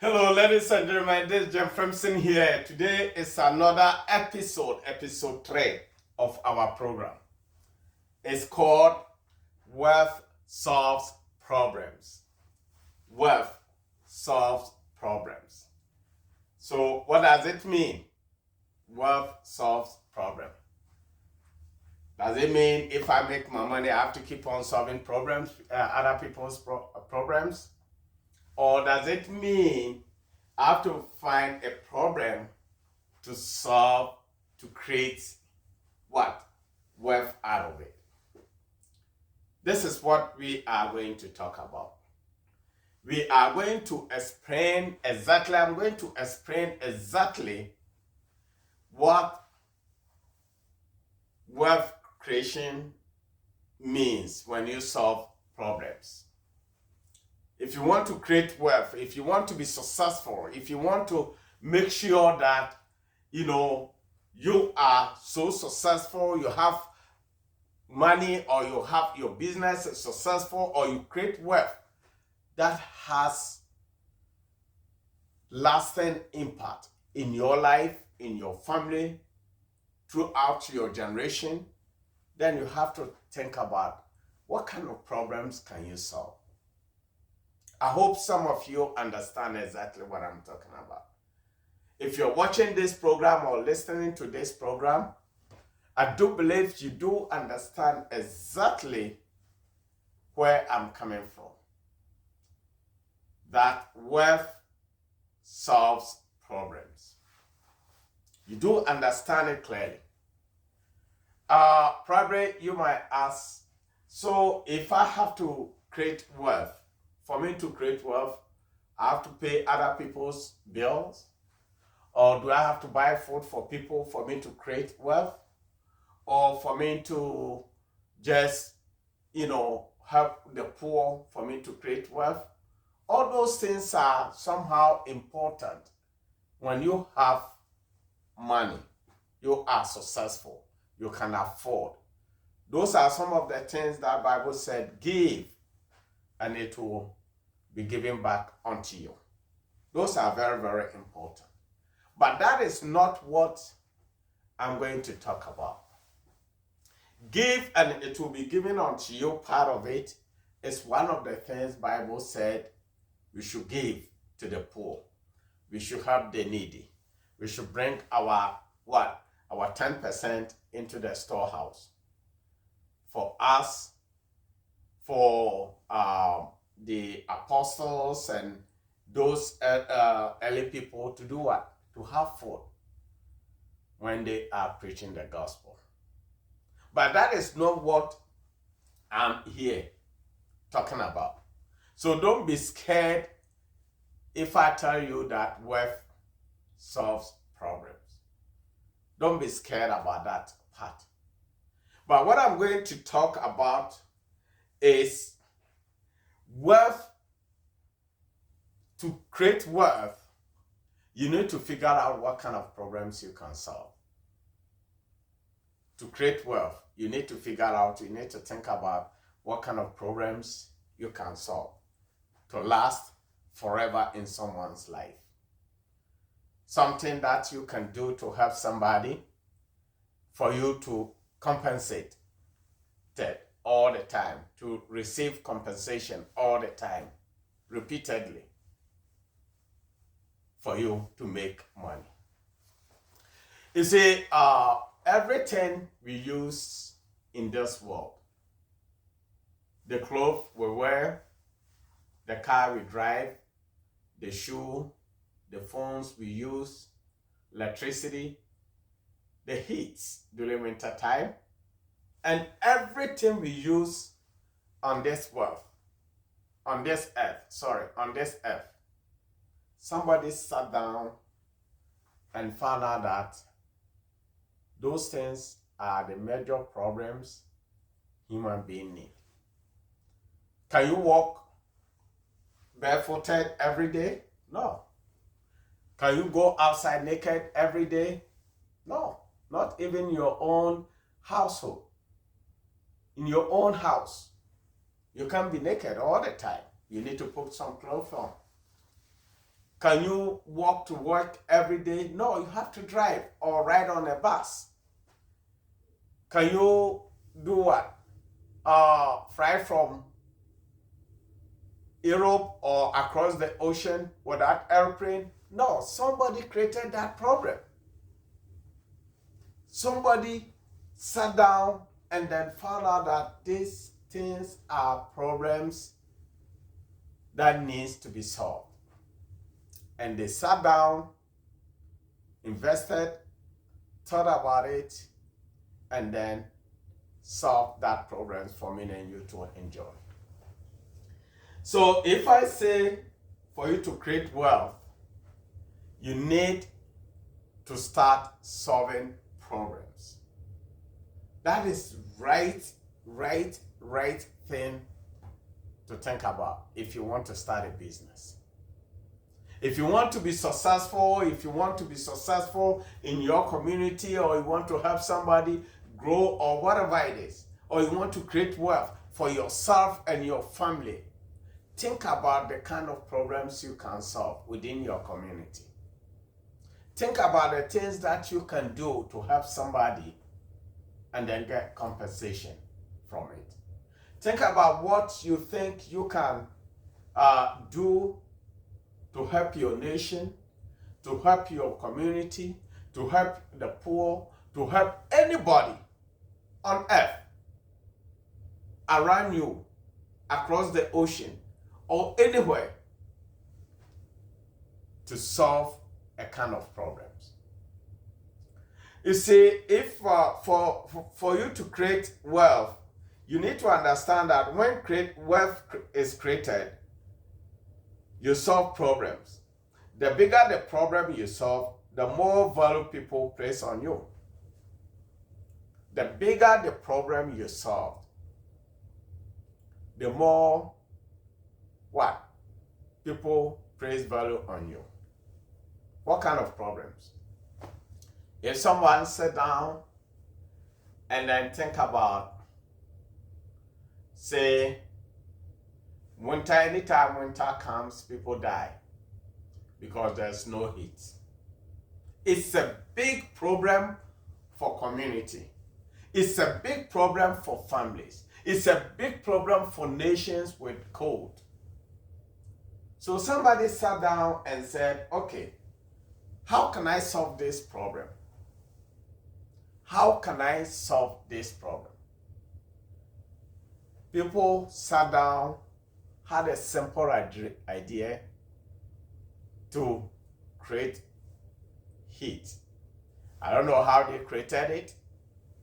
Hello, ladies and gentlemen. This is Jeff Fremson here. Today is another episode 3 of our program. It's called Wealth Solves Problems. Wealth Solves Problems. So, what does it mean? Wealth solves problems. Does it mean if I make my money, I have to keep on solving problems, other people's problems? Or does it mean I have to find a problem to solve, to create what? Wealth out of it. This is what we are going to talk about. We are going to explain exactly, I'm going to explain exactly what wealth creation means when you solve problems. If you want to create wealth, if you want to be successful, if you want to make sure that, you are so successful, you have money, or you have your business is successful, or you create wealth that has lasting impact in your life, in your family, throughout your generation, then you have to think about what kind of problems can you solve. I hope some of you understand exactly what I'm talking about. If you're watching this program or listening to this program, I do believe you do understand exactly where I'm coming from. That wealth solves problems. You do understand it clearly. Probably you might ask, so if I have to create wealth, for me to create wealth, I have to pay other people's bills? Or do I have to buy food for people for me to create wealth? Or for me to just, help the poor for me to create wealth? All those things are somehow important when you have money, you are successful, you can afford. Those are some of the things that Bible said, give, and it will be given back unto you. Those are very, very important. But that is not what I'm going to talk about. Give and it will be given unto you, part of it is one of the things Bible said we should give to the poor. We should help the needy. We should bring our 10% into the storehouse. For us, for the apostles and those early people to do what? To have food when they are preaching the gospel. But that is not what I'm here talking about. So don't be scared if I tell you that wealth solves problems. Don't be scared about that part. But what I'm going to talk about is wealth. To create wealth, you need to figure out what kind of problems you can solve. To create wealth, you need to think about what kind of problems you can solve to last forever in someone's life. Something that you can do to help somebody for you to compensate that all the time, to receive compensation all the time, repeatedly, for you to make money. You see, everything we use in this world, the clothes we wear, the car we drive, the shoe, the phones we use, electricity, the heat during winter time, and everything we use on this earth, somebody sat down and found out that those things are the major problems human beings need. Can you walk barefooted every day? No. Can you go outside naked every day? No. Not even your own household. In your own house, you can't be naked all the time. You need to put some clothes on. Can you walk to work every day? No, you have to drive or ride on a bus. Can you do what? Fly from Europe or across the ocean without airplane? No, somebody created that problem. Somebody sat down and then found out that these things are problems that needs to be solved. And they sat down, invested, thought about it, and then solved that problem for me and you to enjoy. So if I say for you to create wealth, you need to start solving problems. That is right thing to think about if you want to start a business. If you want to be successful, in your community, or you want to help somebody grow or whatever it is, or you want to create wealth for yourself and your family, think about the kind of problems you can solve within your community. Think about the things that you can do to help somebody and then get compensation from it. Think about what you think you can do to help your nation, to help your community, to help the poor, to help anybody on earth around you, across the ocean, or anywhere, to solve a kind of problems. You see, if for you to create wealth, you need to understand that when wealth is created, you solve problems. The bigger the problem you solve, the more value people place on you. The bigger the problem you solve, the more what? People place value on you. What kind of problems? If someone sit down and then think about, say, winter, anytime winter comes, people die because there's no heat. It's a big problem for community. It's a big problem for families. It's a big problem for nations with cold. So somebody sat down and said, okay, how can I solve this problem? How can I solve this problem? People sat down, had a simple idea to create heat. I don't know how they created it.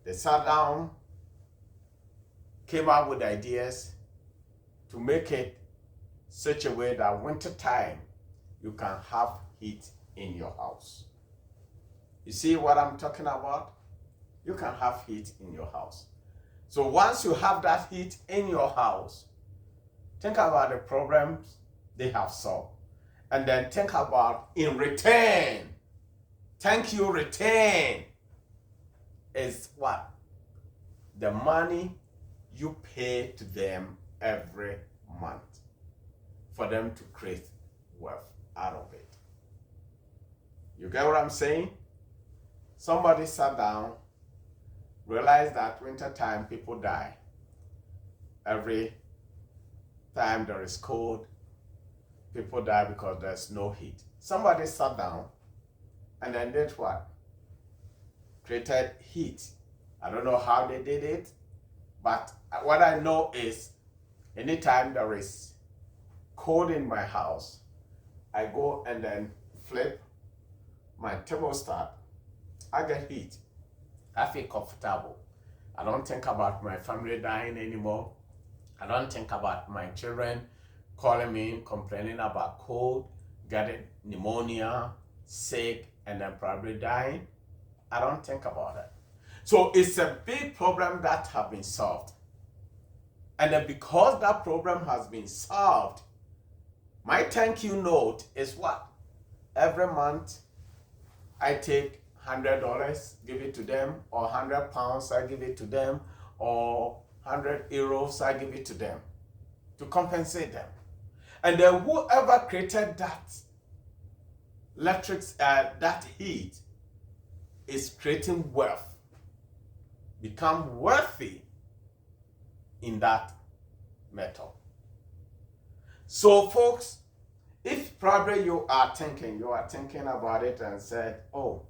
They sat down, came up with ideas to make it such a way that winter time you can have heat in your house. You see what I'm talking about? You can have heat in your house. So once you have that heat in your house, think about the problems they have solved. And then think about in return, thank you return is what? The money you pay to them every month for them to create wealth out of it. You get what I'm saying? Somebody sat down, realized that winter time people die. Every time there is cold, people die because there's no heat. Somebody sat down and then did what? Created heat. I don't know how they did it, but what I know is anytime there is cold in my house, I go and then flip my thermostat. I get heat. I feel comfortable. I don't think about my family dying anymore. I don't think about my children calling me, complaining about cold, getting pneumonia, sick, and then probably dying. I don't think about that. So it's a big problem that has been solved. And then because that problem has been solved, my thank you note is what? Every month I take $100, give it to them, or £100, I give it to them, or €100, I give it to them to compensate them. And then whoever created that that heat is creating wealth. Become wealthy in that metal. So folks, if probably you are thinking about it and said, oh,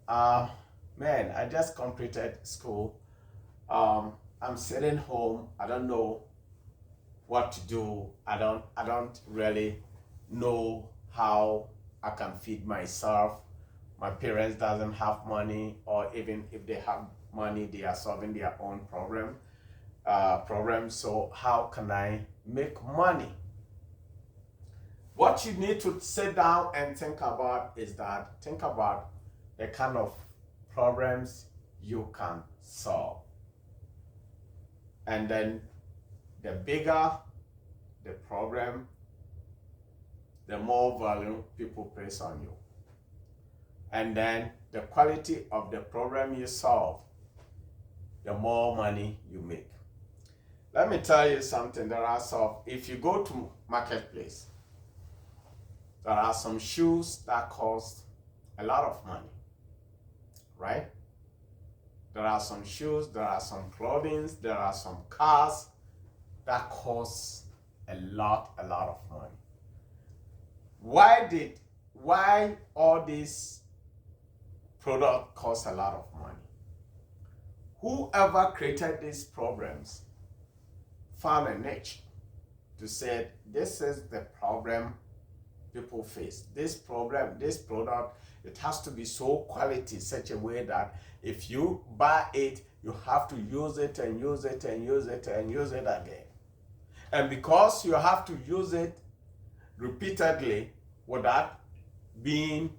man, I just completed school. I'm sitting home. I don't know what to do. I don't really know how I can feed myself. My parents doesn't have money, or even if they have money, they are solving their own problems. So how can I make money? What you need to sit down and think about is think about the kind of problems you can solve. And then the bigger the problem, the more value people place on you. And then the quality of the problem you solve, the more money you make. Let me tell you something. If you go to marketplace, there are some shoes that cost a lot of money, right? There are some shoes, there are some clothing, there are some cars that cost a lot of money. Why all these products cost a lot of money? Whoever created these problems found a niche to say, this is the problem people face. This product, it has to be so quality, such a way that if you buy it, you have to use it and use it and use it and use it again. And because you have to use it repeatedly without being,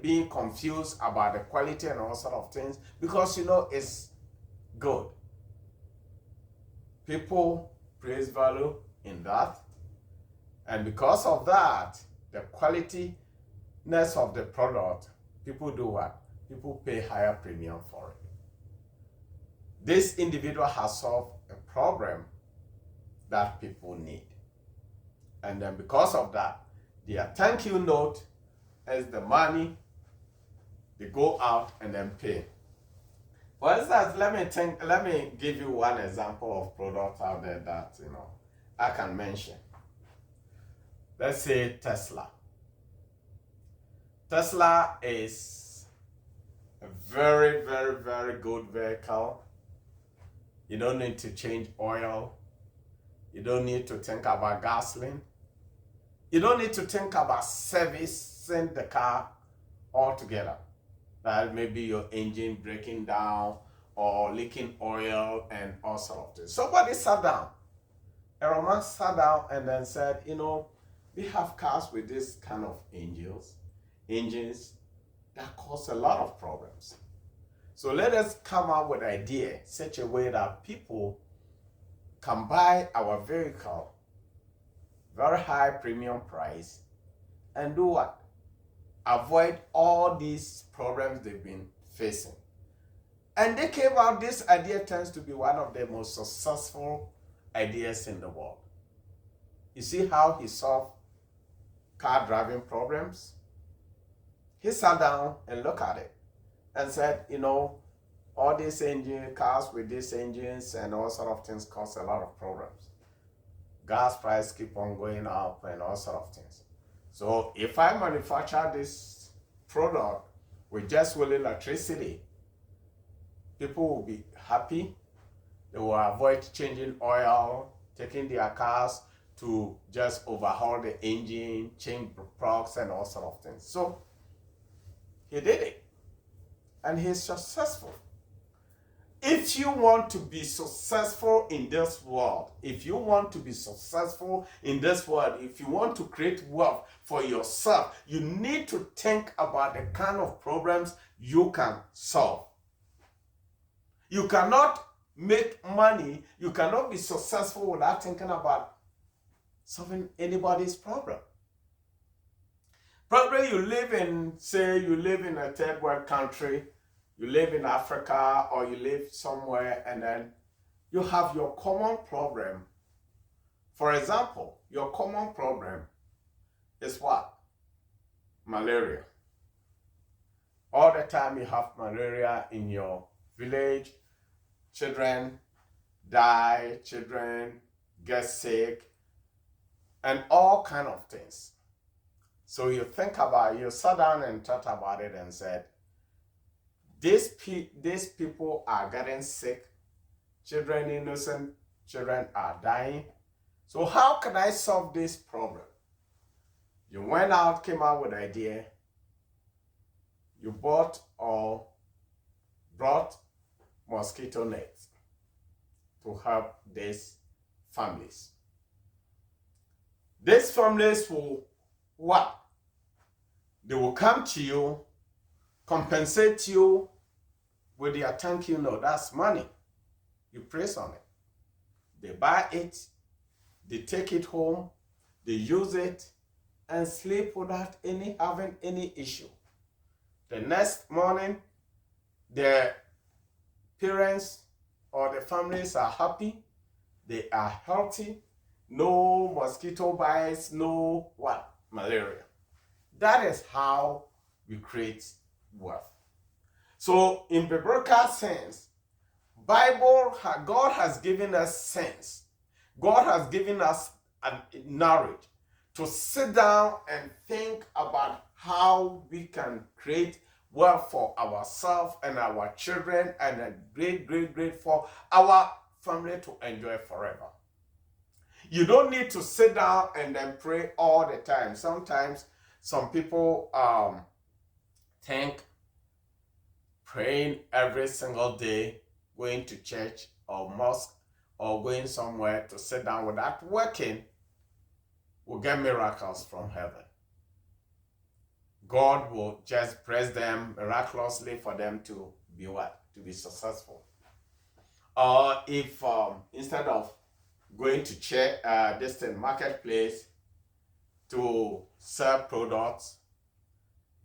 being confused about the quality and all sort of things, because it's good. People place value in that, and because of that, the qualityness of the product, people do what? People pay higher premium for it. This individual has solved a problem that people need, and then because of that, their thank you note is the money they go out and then pay. For instance, let me give you one example of product out there that I can mention. Let's say Tesla. Tesla is a very, very, very good vehicle. You don't need to change oil. You don't need to think about gasoline. You don't need to think about servicing the car altogether. That maybe your engine breaking down or leaking oil and all sorts of things. Somebody sat down. A Roman sat down and then said, we have cars with this kind of engines that cause a lot of problems. So let us come up with an idea such a way that people can buy our vehicle, very high premium price, and do what? Avoid all these problems they've been facing. And they came out, this idea tends to be one of the most successful ideas in the world. You see how he solved car driving problems? He sat down and looked at it and said, all these cars with these engines and all sort of things cause a lot of problems. Gas price keep on going up and all sort of things. So if I manufacture this product with just with electricity, people will be happy. They will avoid changing oil, taking their cars to just overhaul the engine, change products and all sort of things. So he did it, and he's successful. If you want to be successful in this world, if you want to create wealth for yourself, you need to think about the kind of problems you can solve. You cannot make money, you cannot be successful without thinking about solving anybody's problem. Probably you live in a third world country, you live in Africa, or you live somewhere, and then you have your common problem. For example, your common problem is what? Malaria. All the time you have malaria in your village, children die, children get sick, and all kind of things. So you sat down and thought about it and said, these people are getting sick, innocent children are dying. So how can I solve this problem? You went out, came out with an idea. You bought or brought mosquito nets to help these families. These families will what? They will come to you, compensate you with their thank you note. That's money. You press on it. They buy it, they take it home, they use it, and sleep without having any issue. The next morning, the parents or the families are happy, they are healthy, no mosquito bites, no what? Malaria. That is how we create wealth. So in biblical sense, God has given us sense. God has given us knowledge to sit down and think about how we can create wealth for ourselves and our children and a great for our family to enjoy forever. You don't need to sit down and then pray all the time. Sometimes some people think praying every single day, going to church or mosque or going somewhere to sit down without working will get miracles from heaven. God will just bless them miraculously for them to be what? To be successful. Or if instead of going to church, distant marketplace to sell products,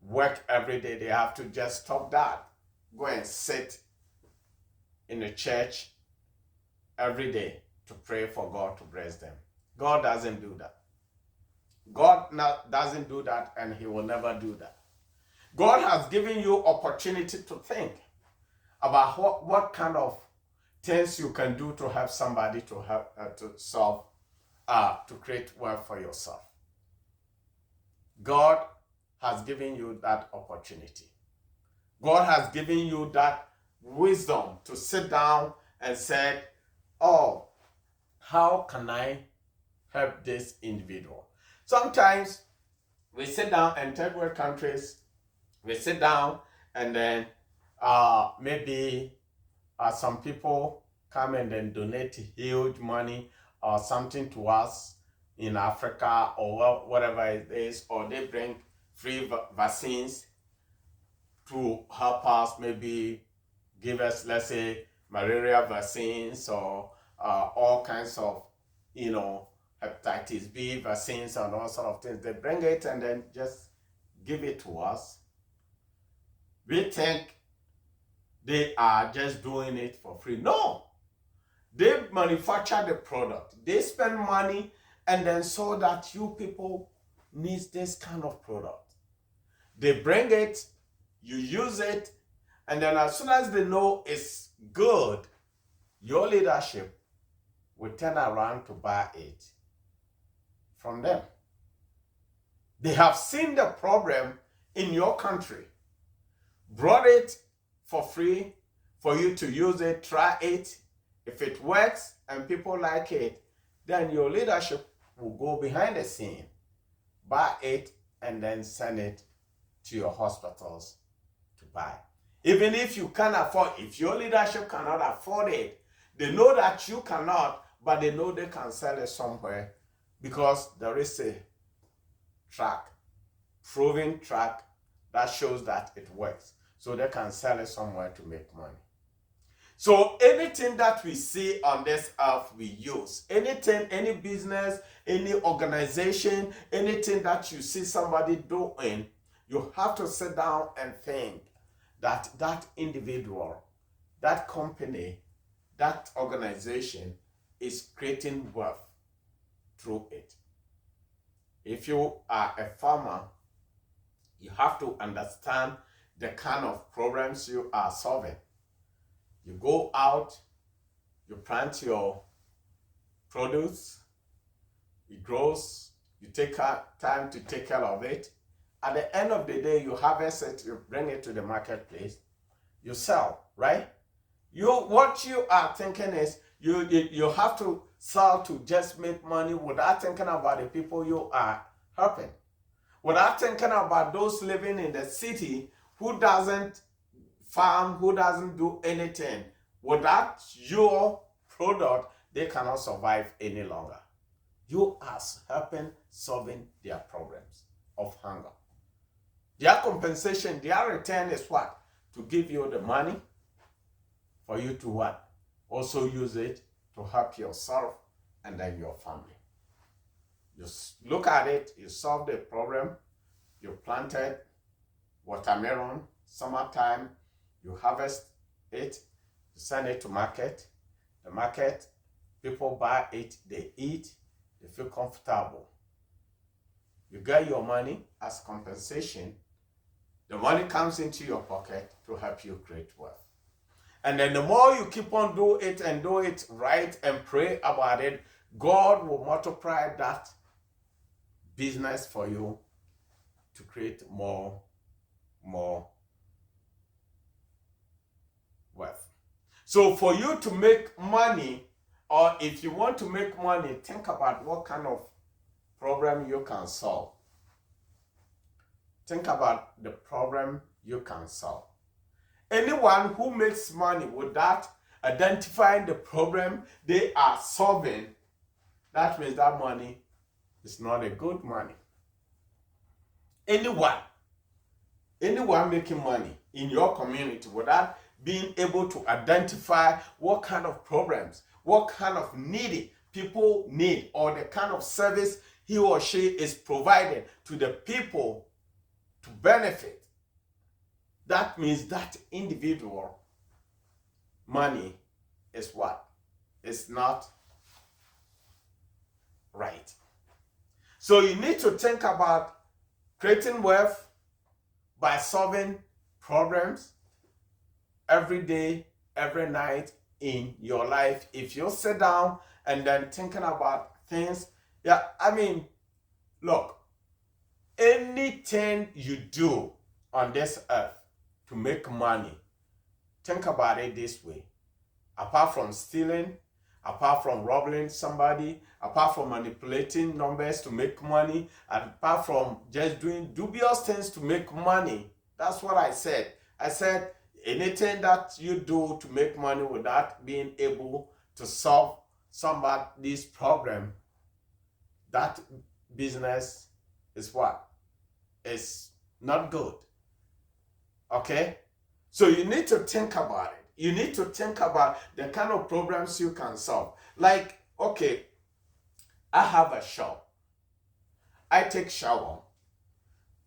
work every day, they have to just stop that. Go and sit in the church every day to pray for God to bless them. God doesn't do that. God doesn't do that, and he will never do that. God has given you opportunity to think about what kind of things you can do to help somebody to help to solve, to create wealth for yourself. God has given you that opportunity. God has given you that wisdom to sit down and say, oh, how can I help this individual? Sometimes we sit down in third world countries, we sit down and then maybe some people come and then donate huge money or something to us in Africa or whatever it is, or they bring free vaccines to help us, maybe give us, let's say, malaria vaccines or all kinds of, hepatitis B vaccines and all sort of things. They bring it and then just give it to us. We think they are just doing it for free. No, they manufacture the product. They spend money and then so that you people need this kind of product. They bring it, you use it, and then as soon as they know it's good, your leadership will turn around to buy it from them. They have seen the problem in your country, brought it for free for you to use it, try it. If it works and people like it, then your leadership will go behind the scene, buy it, and then send it to your hospitals to buy. Even if you can't afford, if your leadership cannot afford it, they know that you cannot, but they know they can sell it somewhere because there is a proven track that shows that it works. So they can sell it somewhere to make money. So anything that we see on this earth, we use. Anything, any business, any organization, anything that you see somebody doing, you have to sit down and think that that individual, that company, that organization is creating wealth through it. if you are a farmer, you have to understand the kind of problems you are solving. You go out, you plant your produce, it grows, you take time to take care of it. At the end of the day, you harvest it, you bring it to the marketplace, you sell, right? What you are thinking is you have to sell to just make money without thinking about the people you are helping, without thinking about those living in the city who doesn't farm, who doesn't do anything. Without your product, they cannot survive any longer. You are helping solving their problems of hunger. Their compensation, their return is what? To give you the money for you to what? Also use it to help yourself and then your family. You look at it, you solve the problem, you planted watermelon, summertime, you harvest it, you send it to market. The market, people buy it, they eat, they feel comfortable. You get your money as compensation. The money comes into your pocket to help you create wealth. And then the more you keep on do it and do it right and pray about it, God will multiply that business for you to create more wealth. So for you to make money, or if you want to make money, think about what kind of problem you can solve. Think about the problem you can solve. Anyone who makes money without identifying the problem they are solving, that means that money is not a good money. Anyone making money in your community without being able to identify what kind of problems, what kind of needy people need, or the kind of service he or she is providing to the people to benefit, that means that individual money is what? It's not right. So you need to think about creating wealth by solving problems every day, every night in your life. If you sit down and then thinking about things, look, anything you do on this earth to make money, think about it this way. Apart from stealing, apart from robbing somebody, apart from manipulating numbers to make money, and apart from just doing dubious things to make money, that's what I said. I said anything that you do to make money without being able to solve somebody's problem, that business is what? It's not good. Okay? So you need to think about it. You need to think about the kind of problems you can solve. Like, okay, I have a shop. I take shower,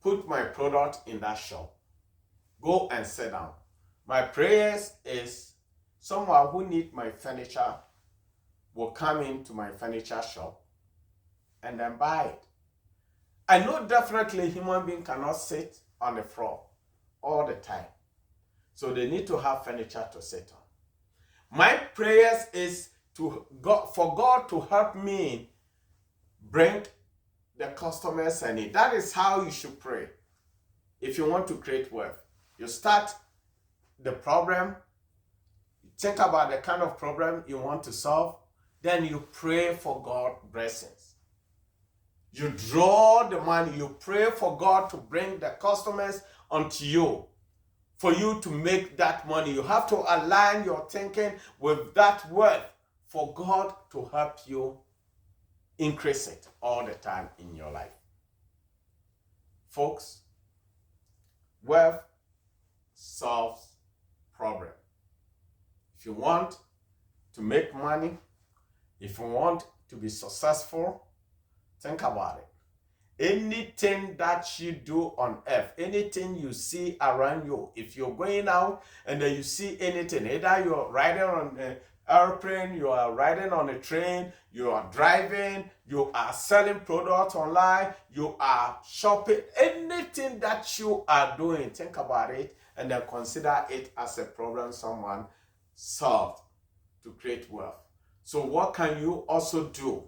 put my product in that shop, go and sit down. My prayers is someone who need my furniture will come into my furniture shop and then buy it. I know definitely a human being cannot sit on the floor all the time. So they need to have furniture to sit on. My prayers is for God to help me bring the customers I need. That is how you should pray. If you want to create wealth, you start the problem, you think about the kind of problem you want to solve, then you pray for God blessings. You draw the money, you pray for God to bring the customers onto you. For you to make that money, you have to align your thinking with that wealth for God to help you increase it all the time in your life. Folks, wealth solves problems. If you want to make money, if you want to be successful, think about it. Anything that you do on earth, anything you see around you, if you're going out and then you see anything, either you're riding on airplane, you are riding on a train, you are driving, you are selling products online, you are shopping, anything that you are doing, think about it and then consider it as a problem someone solved to create wealth. So what can you also do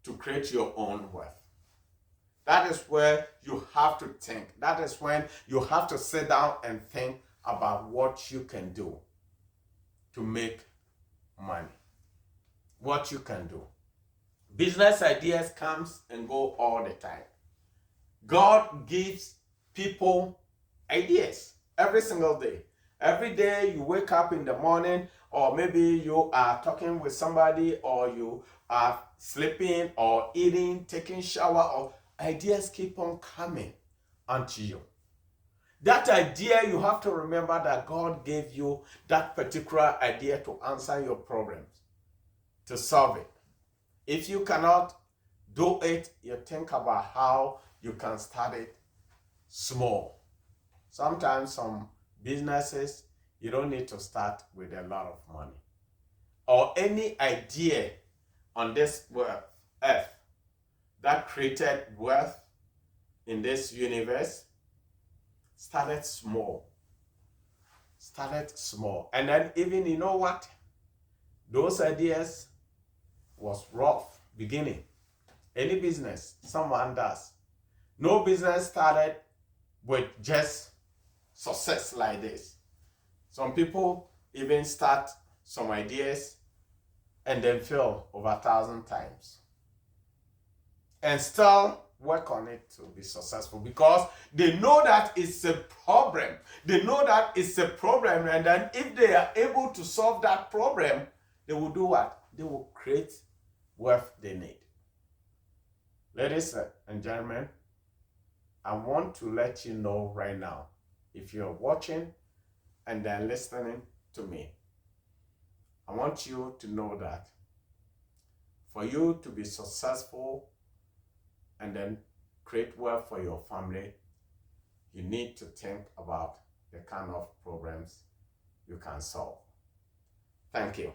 to create your own wealth? That is where you have to think. That is when you have to sit down and think about what you can do to make money. What you can do. Business ideas comes and go all the time. God gives people ideas every single day. Every day you wake up in the morning, or maybe you are talking with somebody, or you are sleeping or eating, taking shower, or ideas keep on coming unto you. That idea, you have to remember that God gave you that particular idea to answer your problems, to solve it. If you cannot do it, you think about how you can start it small. Sometimes some businesses, you don't need to start with a lot of money. Or any idea on this earth that created wealth in this universe started small. And then even, you know what? Those ideas was rough beginning. Any business someone does. No business started with just success like this. Some people even start some ideas and then fail over 1,000 times. And still work on it to be successful because they know that it's a problem. They know that it's a problem, and then if they are able to solve that problem, they will do what? They will create wealth they need. Ladies and gentlemen, I want to let you know right now, if you're watching and then listening to me, I want you to know that for you to be successful and then create wealth for your family, you need to think about the kind of problems you can solve. Thank you.